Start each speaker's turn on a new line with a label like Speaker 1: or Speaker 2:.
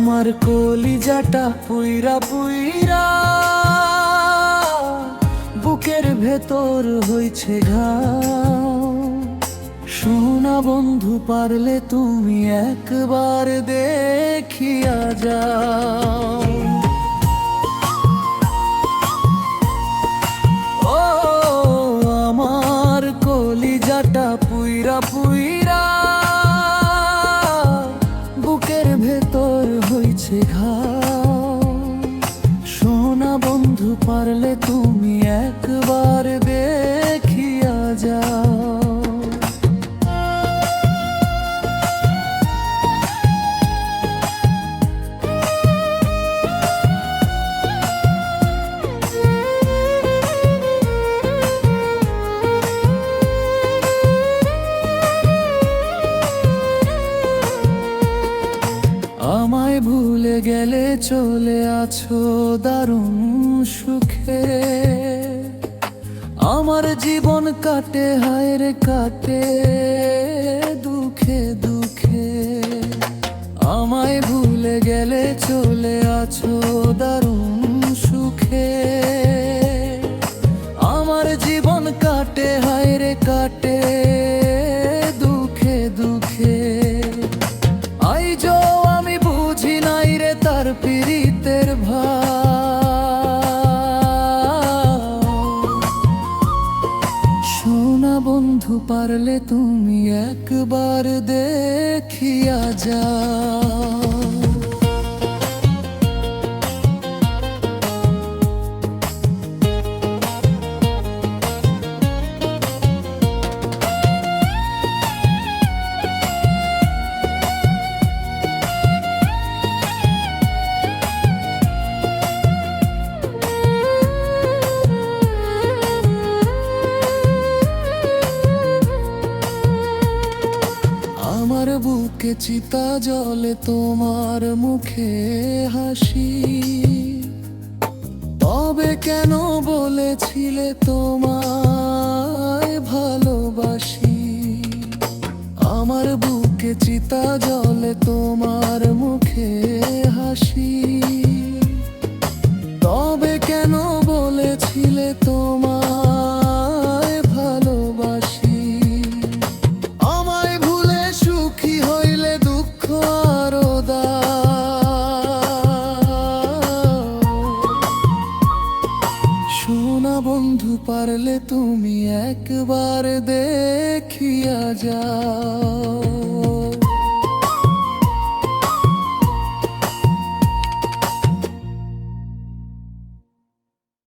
Speaker 1: আমার কলিজাটা পুইরা পুইরা বুকের ভেতর হইছে ঘাও। শোনা বন্ধু, পারলে তুমি একবার দেখিয়া যাও। ও আমার কলিজাটা পুইরা পুইরা বুকের ভেতর হইছে ঘাও। শোনা বন্ধু, পারলে তুমি একবার দেখিয়া যাও। আমায় ভুলে গেলে চলে আছো দারুণ সুখে। আমার জীবন কাটে হায় রে কাটে দুঃখে দুঃখে। আমায় ভুলে গেলে চলে আছো দারুণ সুখে। আমার জীবন কাটে হায় রে কাটে দুঃখে দুঃখে। আইজো আমি বুঝি নাই রে তার পীড়িতের ভাব। শোনা বন্ধু, পারলে তুমি একবার দেখিয়া যাও। আমার বুকে চিতা জ্বলে তোমার মুখে হাসি। তবে কেন বলেছিলে তোমায় ভালোবাসি? আমার বুকে চিতা জ্বলে তোমার মুখে হাসি। তবে কেন বলেছিলে তোমায় ভালোবাসি? আমায় ভুলে সুখী হইলে দুঃখ আরো দাও। শোনা বন্ধু, পারলে তুমি একবার দেখিয়া যাও।